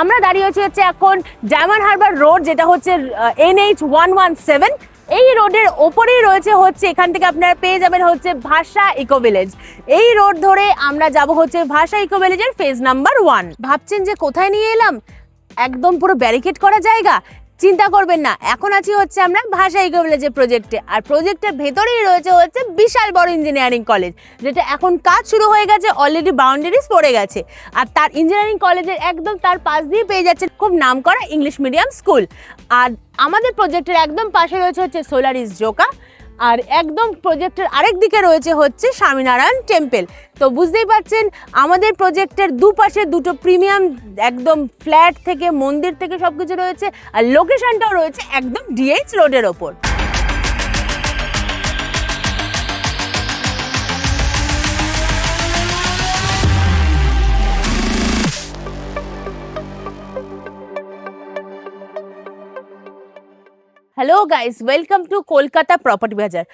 আমরা দাঁড়িয়ে হচ্ছে এখন ডায়মন্ড হারবার রোড, যেটা হচ্ছে NH 117। এই রোডের ওপরেই রয়েছে হচ্ছে, এখান থেকে আপনারা পেয়ে যাবেন হচ্ছে ভাষা ইকো ভিলেজ। এই রোড ধরে আমরা যাব হচ্ছে ভাষা ইকো ভিলেজের ফেজ নাম্বার 1। ভাবছেন যে কোথায় নিয়ে এলাম, একদম পুরো ব্যারিকেড করা জায়গা? চিন্তা করবেন না, এখন আছি হচ্ছে আমরা ভাষা ইকো ভিলেজের প্রজেক্টে। আর প্রজেক্টের ভেতরেই রয়েছে হচ্ছে বিশাল বড় ইঞ্জিনিয়ারিং কলেজ, যেটা এখন কাজ শুরু হয়ে গেছে, অলরেডি বাউন্ডারিজ পড়ে গেছে। আর তার ইঞ্জিনিয়ারিং কলেজের একদম তার পাশ দিয়ে পেয়ে যাচ্ছেন খুব নামকরা ইংলিশ মিডিয়াম স্কুল। আর আমাদের প্রজেক্টের একদম পাশে রয়েছে হচ্ছে সোলারিস জোকা, আর একদম প্রজেক্টের আরেক দিকে রয়েছে হচ্ছে স্বামীনারায়ণ টেম্পল। তো বুঝতেই পারছেন আমাদের প্রজেক্টের দুপাশে দুটো প্রিমিয়াম একদম ফ্ল্যাট থেকে মন্দির থেকে সবকিছু রয়েছে, আর লোকেশনটাও রয়েছে একদম DH রোডের ওপর। Hello guys, welcome to Kolkata property বাজার।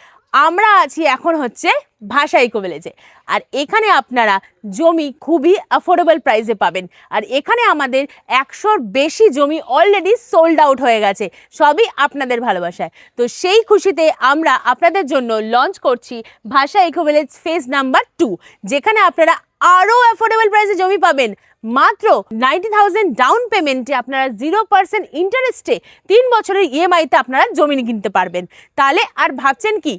আমরা আছি এখন হচ্ছে ভাষা ইকো ভিলেজে, আর এখানে আপনারা জমি খুবই অ্যাফোর্ডেবল প্রাইসে পাবেন। আর এখানে আমাদের 100-র বেশি জমি অলরেডি সোল্ড আউট হয়ে গেছে, সবই আপনাদের ভালোবাসায়। তো সেই খুশিতে আমরা আপনাদের জন্য লঞ্চ করছি ভাষা ইকো ভিলেজ ফেজ নাম্বার 2, যেখানে আপনারা আরও অ্যাফোর্ডেবল প্রাইসে জমি পাবেন। মাত্র 90,000 ডাউন পেমেন্টে আপনারা 0% ইন্টারেস্টে 3 বছরের EMI-তে আপনারা জমি কিনতে পারবেন। তাহলে আর ভাবছেন কি?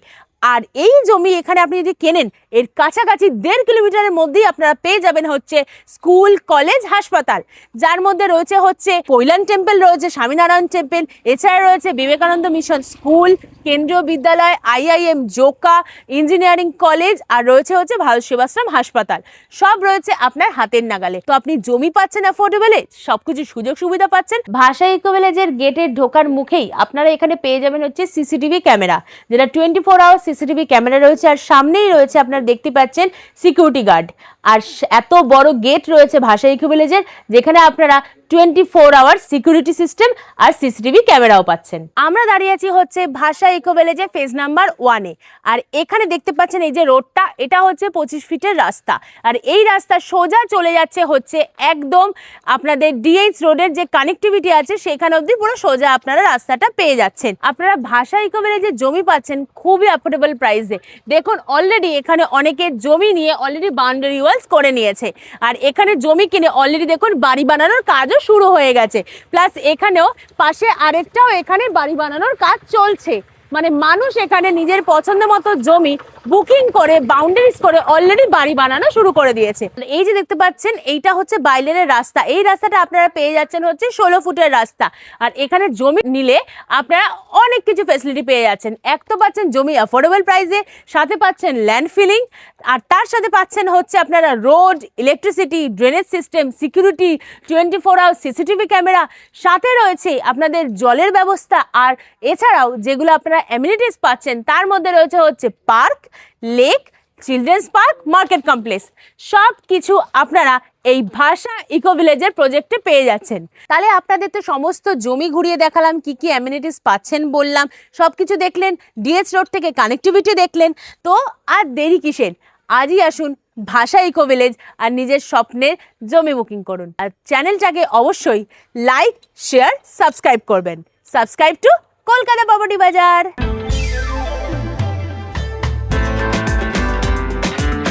আর এই জমি এখানে আপনি যদি কেনেন, এর কাছাকাছি 1.5 কিলোমিটারের মধ্যেই আপনারা পেয়ে যাবেন হচ্ছে স্কুল, কলেজ, হাসপাতাল, যার মধ্যে রয়েছে হচ্ছে কৈলান টেম্পল, রয়েছে স্বামীনারায়ণ টেম্পল, এছাড়া রয়েছে বিবেকানন্দ মিশন স্কুল, কেন্দ্রীয় বিদ্যালয়, IIM, জোকা, ইঞ্জিনিয়ারিং কলেজ, আর রয়েছে হচ্ছে ভারত সেবাশ্রম হাসপাতাল। সব রয়েছে আপনার হাতের নাগালে। তো আপনি জমি পাচ্ছেন অ্যাফোর্ডেবলে, সবকিছু সুযোগ সুবিধা পাচ্ছেন। ভাষা ইকো ভিলেজের গেটের ঢোকার মুখেই আপনারা এখানে পেয়ে যাবেন হচ্ছে CCTV ক্যামেরা, যেটা 24 আওয়ার CCTV ক্যামেরা রয়েছে। আর সামনেই রয়েছে আপনারা দেখতে পাচ্ছেন সিকিউরিটি গার্ড। আর এত বড় গেট রয়েছে ভাষা ইকো ভিলেজের, যেখানে আপনারা 24 আওয়ার সিকিউরিটি সিস্টেম আর CCTV ক্যামেরাও পাচ্ছেন। আমরা দাঁড়িয়ে আছি হচ্ছে ভাষা ইকো ভিলেজের ফেজ নাম্বার 1-এ। আর এখানে দেখতে পাচ্ছেন এই যে রোডটা, এটা হচ্ছে 25 ফিটের রাস্তা। আর এই রাস্তা সোজা চলে যাচ্ছে হচ্ছে একদম আপনাদের DH রোডের যে কানেক্টিভিটি আছে সেখানে অবধি পুরো সোজা আপনারা রাস্তাটা পেয়ে যাচ্ছেন। আপনারা ভাষা ইকো ভিলেজে জমি পাচ্ছেন খুবই অ্যাফোর্ডেবল প্রাইসে। দেখুন অলরেডি এখানে অনেকে জমি নিয়ে অলরেডি বাউন্ডারি ওয়ালস করে নিয়েছে, আর এখানে জমি কিনে অলরেডি দেখুন বাড়ি বানানোর কাজও শুরু হয়ে গেছে। প্লাস এখানেও পাশে আরেকটাও এখানে বাড়ি বানানোর কাজ চলছে। মানে মানুষ এখানে নিজের পছন্দ মতো জমি বুকিং করে বাউন্ডারিজ করে অলরেডি বাড়ি বানানো শুরু করে দিয়েছে। এই যে দেখতে পাচ্ছেন এইটা হচ্ছে বাইলেনের রাস্তা। এই রাস্তাটা আপনারা পেয়ে যাচ্ছেন হচ্ছে 16 ফুটের রাস্তা। আর এখানে জমি নিলে আপনারা অনেক কিছু ফ্যাসিলিটি পেয়ে যাচ্ছেন। এক তো পাচ্ছেন জমি অ্যাফোর্ডেবল প্রাইসে, সাথে পাচ্ছেন ল্যান্ড ফিলিং, আর তার সাথে পাচ্ছেন হচ্ছে আপনারা road, electricity, drainage system, security, 24 hour CCTV camera, সাথে রয়েছে আপনাদের জলের ব্যবস্থা। আর এছাড়াও যেগুলো আপনারা অ্যামিনিটিস পাচ্ছেন তার মধ্যে রয়েছে হচ্ছে park, lake, children's park, market complex, সব কিছু আপনারা এই ভাষা ইকো ভিলেজের প্রজেক্টে পেয়ে যাচ্ছেন। তাহলে আপনাদের তো সমস্ত জমি ঘুরিয়ে দেখালাম, কি কি অ্যামিনিটিস পাচ্ছেন বললাম, সব কিছু দেখলেন, DH রোড থেকে কানেক্টিভিটি দেখলেন। তো আর দেরি কিসের, আজই আসুন ভাষা ইকো ভিলেজ আর নিজের স্বপ্নের জমি বুকিং করুন। আর চ্যানেলটাকে অবশ্যই লাইক, শেয়ার, সাবস্ক্রাইব করবেন। সাবস্ক্রাইব টু কলকাতা প্রপার্টি বাজার।